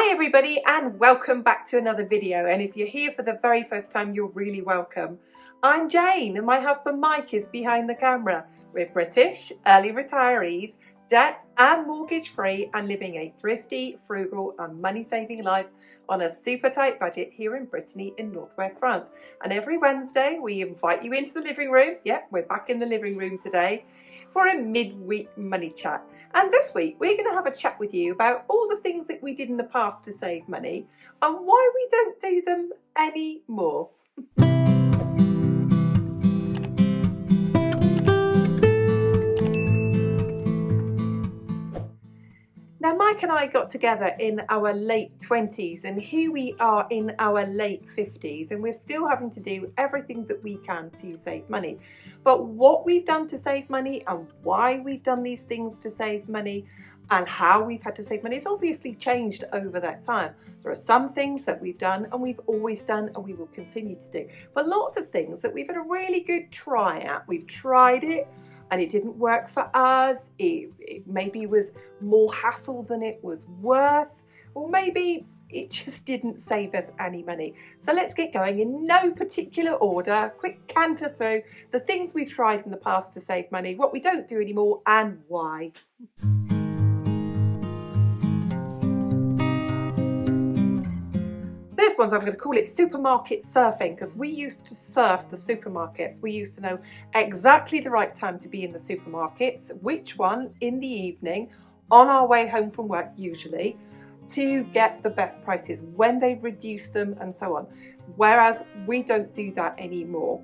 Hi everybody and welcome back to another video, and if you're here for the very first time, you're really welcome. I'm Jane and my husband Mike is behind the camera. We're British, early retirees, debt and mortgage free and living a thrifty, frugal and money saving life on a super tight budget here in Brittany in northwest France. And every Wednesday we invite you into the living room. Yep, we're back in the living room today for a midweek money chat. And this week we're going to have a chat with you about all the things that we did in the past to save money and why we don't do them anymore. Now Mike and I got together in our late 20s and here we are in our late 50s and we're still having to do everything that we can to save money. But what we've done to save money and why we've done these things to save money and how we've had to save money has obviously changed over that time. There are some things that we've done and we've always done and we will continue to do. But lots of things that we've had a really good try at. We've tried it and it didn't work for us. It maybe was more hassle than it was worth, or maybe it just didn't save us any money. So let's get going in no particular order. Quick canter through the things we've tried in the past to save money, what we don't do anymore and why. This one's, I'm going to call it supermarket surfing, because we used to surf the supermarkets. We used to know exactly the right time to be in the supermarkets, which one in the evening, on our way home from work usually, to get the best prices, when they reduce them and so on. Whereas we don't do that anymore.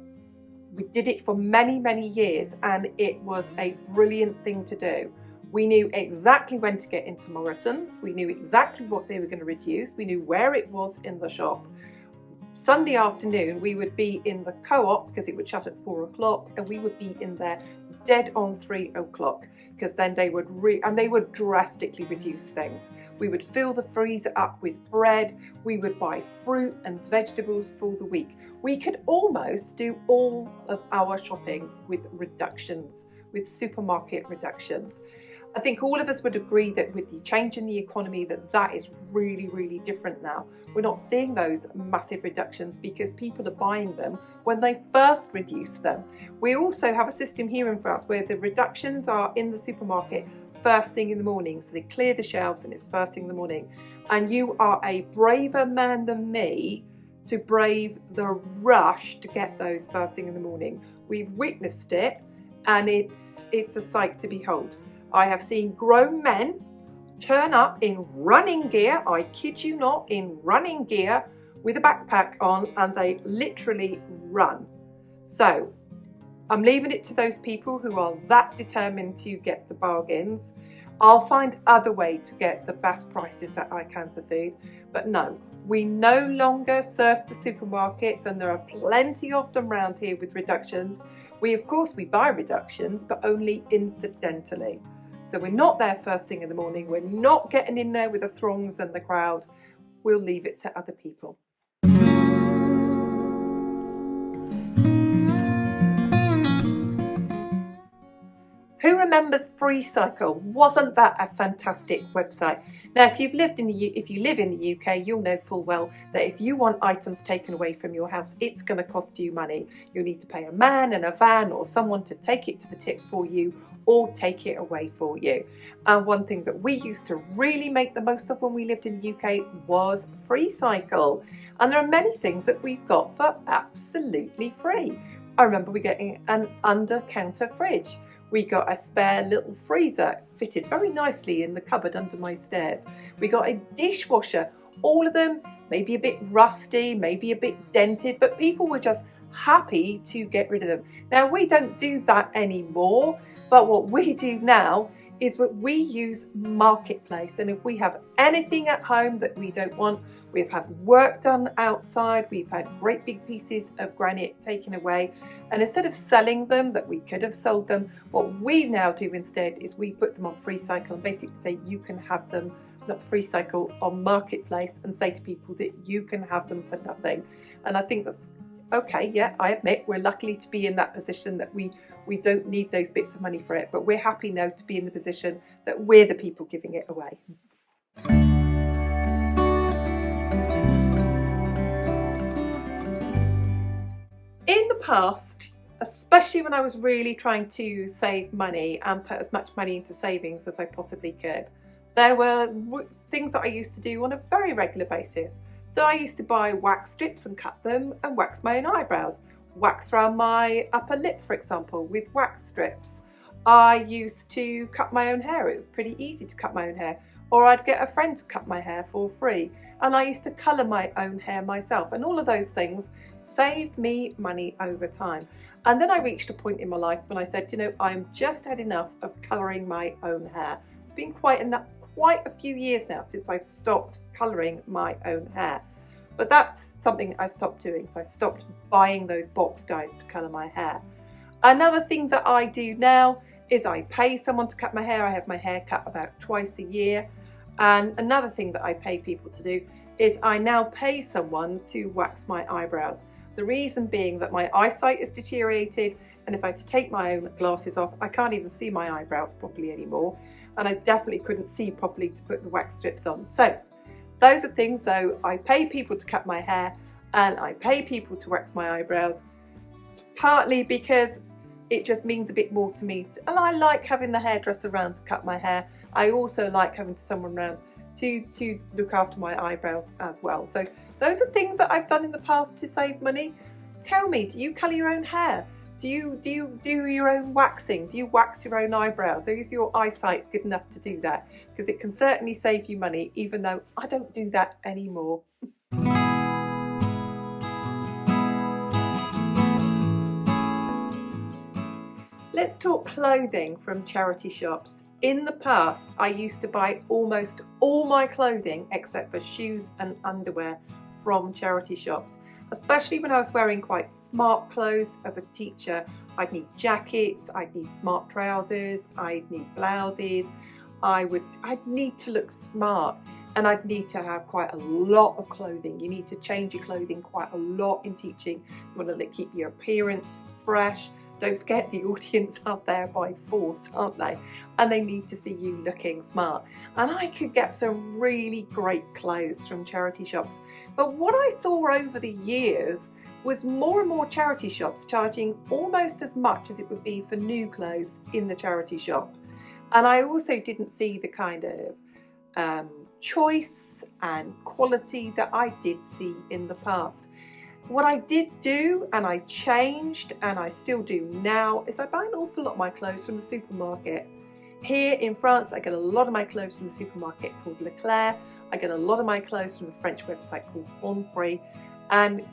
We did it for many, many years and it was a brilliant thing to do. We knew exactly when to get into Morrison's. We knew exactly what they were going to reduce. We knew where it was in the shop. Sunday afternoon, we would be in the Co-op because it would shut at 4 o'clock, and we would be in there dead on 3 o'clock because then they would drastically reduce things. We would fill the freezer up with bread. We would buy fruit and vegetables for the week. We could almost do all of our shopping with reductions, with supermarket reductions. I think all of us would agree that with the change in the economy that is really, really different now. We're not seeing those massive reductions because people are buying them when they first reduce them. We also have a system here in France where the reductions are in the supermarket first thing in the morning. So they clear the shelves and it's first thing in the morning. And you are a braver man than me to brave the rush to get those first thing in the morning. We've witnessed it and it's a sight to behold. I have seen grown men turn up in running gear, I kid you not, in running gear with a backpack on, and they literally run. So I'm leaving it to those people who are that determined to get the bargains. I'll find other way to get the best prices that I can for food. But no, we no longer surf the supermarkets, and there are plenty of them around here with reductions. Of course we buy reductions, but only incidentally. So we're not there first thing in the morning. We're not getting in there with the throngs and the crowd. We'll leave it to other people. Who remembers Freecycle? Wasn't that a fantastic website? Now, if you live in the UK, you'll know full well that if you want items taken away from your house, it's going to cost you money. You'll need to pay a man in a van or someone to take it to the tip for you or take it away for you. And one thing that we used to really make the most of when we lived in the UK was Freecycle. And there are many things that we've got for absolutely free. I remember we getting an under-counter fridge. We got a spare little freezer, fitted very nicely in the cupboard under my stairs. We got a dishwasher, all of them maybe a bit rusty, maybe a bit dented, but people were just happy to get rid of them. Now, we don't do that anymore, but what we do now is that we use Marketplace. And if we have anything at home that we don't want, we've had work done outside, we've had great big pieces of granite taken away, and instead of selling them that we could have sold them, what we now do instead is we put them on Freecycle and basically say you can have them, not Freecycle, on Marketplace, and say to people that you can have them for nothing. And I think that's okay. Yeah, I admit we're lucky to be in that position that we don't need those bits of money for it, but we're happy now to be in the position that we're the people giving it away. past, especially when I was really trying to save money and put as much money into savings as I possibly could, there were things that I used to do on a very regular basis. So I used to buy wax strips and cut them and wax my own eyebrows. Wax around my upper lip, for example, with wax strips. I used to cut my own hair. It was pretty easy to cut my own hair. Or I'd get a friend to cut my hair for free. And I used to colour my own hair myself. And all of those things saved me money over time. And then I reached a point in my life when I said, you know, I'm just had enough of colouring my own hair. It's been quite a few years now since I've stopped colouring my own hair. But that's something I stopped doing. So I stopped buying those box dyes to colour my hair. Another thing that I do now is I pay someone to cut my hair. I have my hair cut about twice a year. And another thing that I pay people to do is I now pay someone to wax my eyebrows. The reason being that my eyesight is deteriorated, and if I had to take my own glasses off, I can't even see my eyebrows properly anymore. And I definitely couldn't see properly to put the wax strips on. So those are things, though. I pay people to cut my hair and I pay people to wax my eyebrows, partly because it just means a bit more to me. And I like having the hairdresser around to cut my hair. I also like having someone around to look after my eyebrows as well. So those are things that I've done in the past to save money. Tell me, do you colour your own hair? Do you do your own waxing? Do you wax your own eyebrows? Or is your eyesight good enough to do that? Because it can certainly save you money, even though I don't do that anymore. Let's talk clothing from charity shops. In the past, I used to buy almost all my clothing, except for shoes and underwear, from charity shops. Especially when I was wearing quite smart clothes as a teacher. I'd need jackets, I'd need smart trousers, I'd need blouses. I'd need to look smart, and I'd need to have quite a lot of clothing. You need to change your clothing quite a lot in teaching. You want to keep your appearance fresh. Don't forget, the audience are there by force, aren't they? And they need to see you looking smart. And I could get some really great clothes from charity shops. But what I saw over the years was more and more charity shops charging almost as much as it would be for new clothes in the charity shop. And I also didn't see the kind of choice and quality that I did see in the past. What I did do, and I changed, and I still do now, is I buy an awful lot of my clothes from the supermarket. Here in France, I get a lot of my clothes from the supermarket called Leclerc. I get a lot of my clothes from the French website called Bonprix. And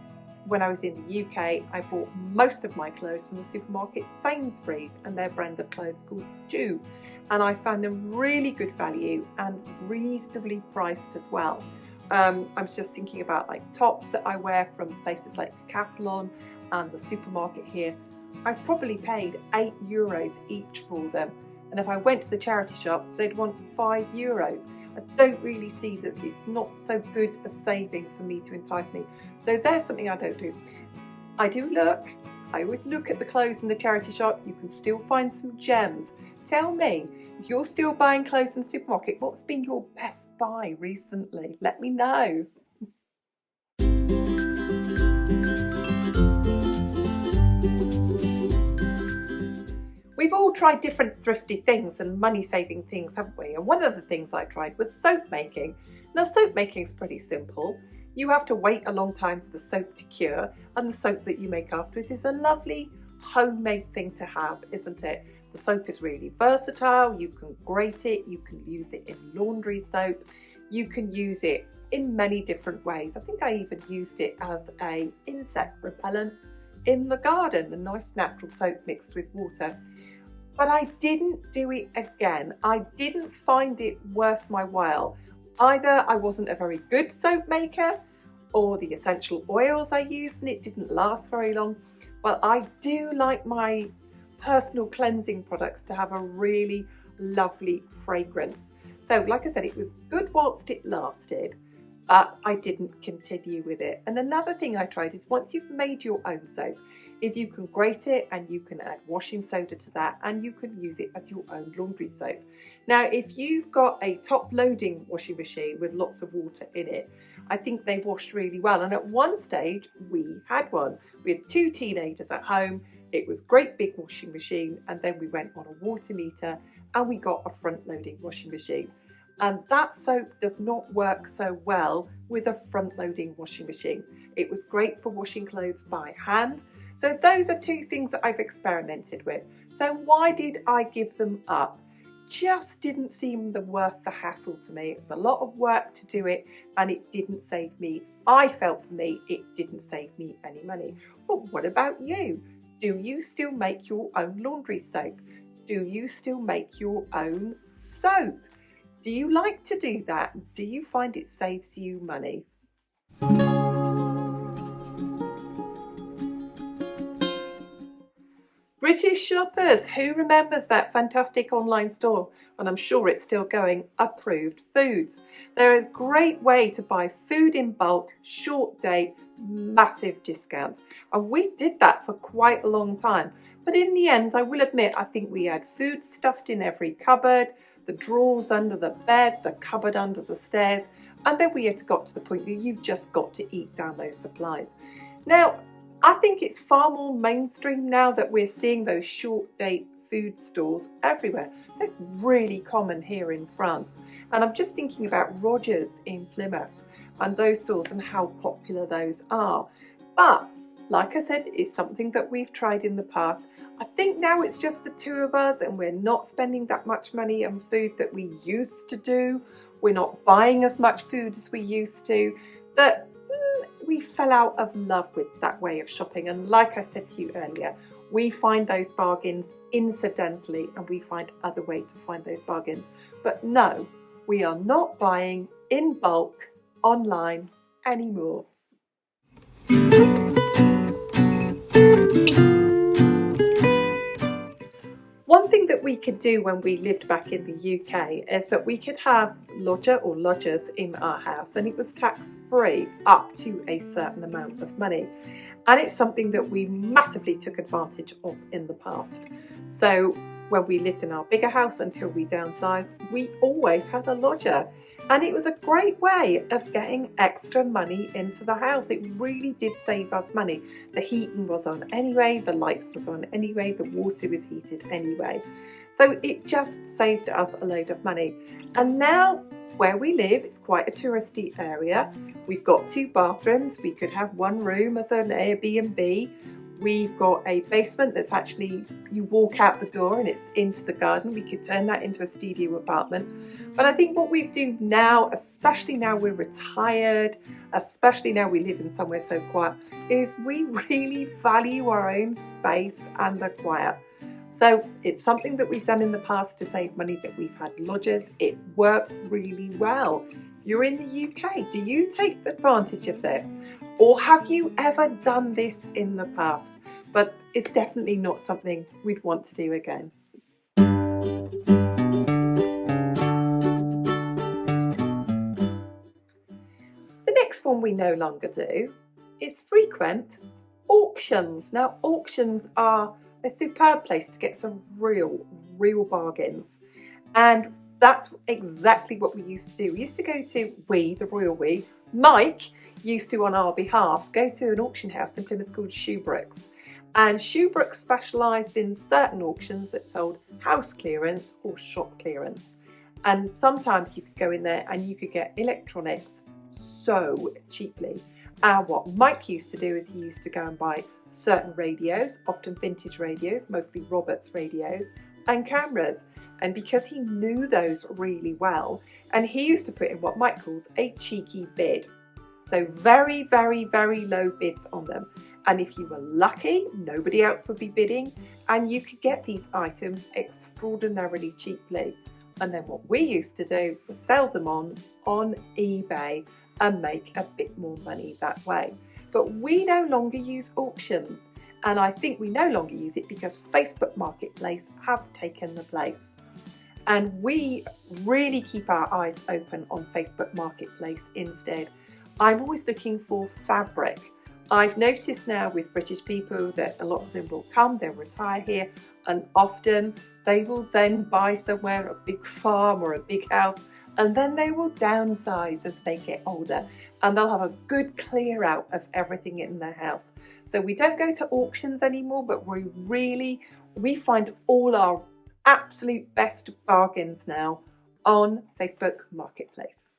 when I was in the UK, I bought most of my clothes from the supermarket Sainsbury's and their brand of clothes called Jew. And I found them really good value and reasonably priced as well. I was just thinking about like tops that I wear from places like Decathlon and the supermarket here. I probably paid €8 each for them. And if I went to the charity shop, they'd want €5. I don't really see that it's not so good a saving for me to entice me. So there's something I don't do. I do look. I always look at the clothes in the charity shop. You can still find some gems. Tell me, if you're still buying clothes in the supermarket, what's been your best buy recently? Let me know. We've all tried different thrifty things and money-saving things, haven't we? And one of the things I tried was soap making. Now, soap making is pretty simple. You have to wait a long time for the soap to cure, and the soap that you make afterwards is a lovely homemade thing to have, isn't it? The soap is really versatile. You can grate it, you can use it in laundry soap, you can use it in many different ways. I think I even used it as an insect repellent in the garden, a nice natural soap mixed with water. But I didn't do it again. I didn't find it worth my while. Either I wasn't a very good soap maker, or the essential oils I used and it didn't last very long. But I do like my personal cleansing products to have a really lovely fragrance. So like I said, it was good whilst it lasted, but I didn't continue with it. And another thing I tried is once you've made your own soap, is you can grate it and you can add washing soda to that, and you can use it as your own laundry soap. Now, if you've got a top loading washing machine with lots of water in it, I think they wash really well. And at one stage we had one. We had 2 teenagers at home. It was a great big washing machine, and then we went on a water meter and we got a front loading washing machine. And that soap does not work so well with a front loading washing machine. It was great for washing clothes by hand. So those are 2 things that I've experimented with. So why did I give them up? Just didn't seem worth the hassle to me. It was a lot of work to do it, and it didn't save me. I felt for me, it didn't save me any money. But what about you? Do you still make your own laundry soap? Do you still make your own soap? Do you like to do that? Do you find it saves you money? British shoppers, who remembers that fantastic online store? And I'm sure it's still going, Approved Foods. They're a great way to buy food in bulk, short date, massive discounts. And we did that for quite a long time. But in the end, I will admit, I think we had food stuffed in every cupboard, the drawers under the bed, the cupboard under the stairs. And then we had got to the point that you've just got to eat down those supplies. Now, I think it's far more mainstream now that we're seeing those short date food stores everywhere. They're really common here in France. And I'm just thinking about Rogers in Plymouth and those stores and how popular those are. But like I said, it's something that we've tried in the past. I think now it's just the 2 of us and we're not spending that much money on food that we used to do. We're not buying as much food as we used to. That we fell out of love with that way of shopping. And like I said to you earlier, we find those bargains incidentally, and we find other ways to find those bargains. But no, we are not buying in bulk online anymore. One thing that we could do when we lived back in the UK is that we could have lodger or lodgers in our house, and it was tax-free up to a certain amount of money. And it's something that we massively took advantage of in the past. So when we lived in our bigger house until we downsized, we always had a lodger. And it was a great way of getting extra money into the house. It really did save us money. The heating was on anyway, the lights was on anyway, the water was heated anyway. So it just saved us a load of money. And now where we live, it's quite a touristy area. We've got 2 bathrooms. We could have 1 room as an Airbnb. We've got a basement that's actually, you walk out the door and it's into the garden. We could turn that into a studio apartment. But I think what we do now, especially now we're retired, especially now we live in somewhere so quiet, is we really value our own space and the quiet. So it's something that we've done in the past to save money, that we've had lodgers. It worked really well. You're in the UK. Do you take advantage of this? Or have you ever done this in the past? But it's definitely not something we'd want to do again. The next one we no longer do is frequent auctions. Now, auctions are a superb place to get some real bargains. And that's exactly what we used to do. We used to go to, the royal we, Mike used to on our behalf, go to an auction house in Plymouth called Shoebrooks. And Shoebrooks specialised in certain auctions that sold house clearance or shop clearance. And sometimes you could go in there and you could get electronics so cheaply. And what Mike used to do is he used to go and buy certain radios, often vintage radios, mostly Roberts radios, and cameras. And because he knew those really well, and he used to put in what Mike calls a cheeky bid. So very, very, very low bids on them. And if you were lucky, nobody else would be bidding, and you could get these items extraordinarily cheaply. And then what we used to do was sell them on eBay and make a bit more money that way. But we no longer use auctions, and I think we no longer use it because Facebook Marketplace has taken the place. And we really keep our eyes open on Facebook Marketplace instead. I'm always looking for fabric. I've noticed now with British people that a lot of them will come, they'll retire here, and often they will then buy somewhere, a big farm or a big house, and then they will downsize as they get older, and they'll have a good clear out of everything in their house. So we don't go to auctions anymore, but we find all our absolute best bargains now on Facebook Marketplace.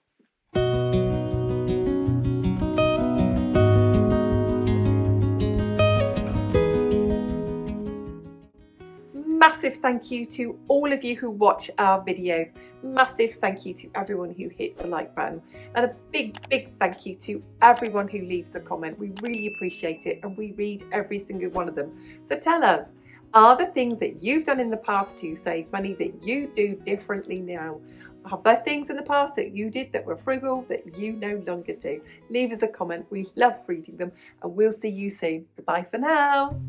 Massive thank you to all of you who watch our videos. Massive thank you to everyone who hits the like button. And a big thank you to everyone who leaves a comment. We really appreciate it, and we read every single one of them. So tell us, are there things that you've done in the past to save money that you do differently now? Are there things in the past that you did that were frugal that you no longer do? Leave us a comment. We love reading them, and we'll see you soon. Goodbye for now.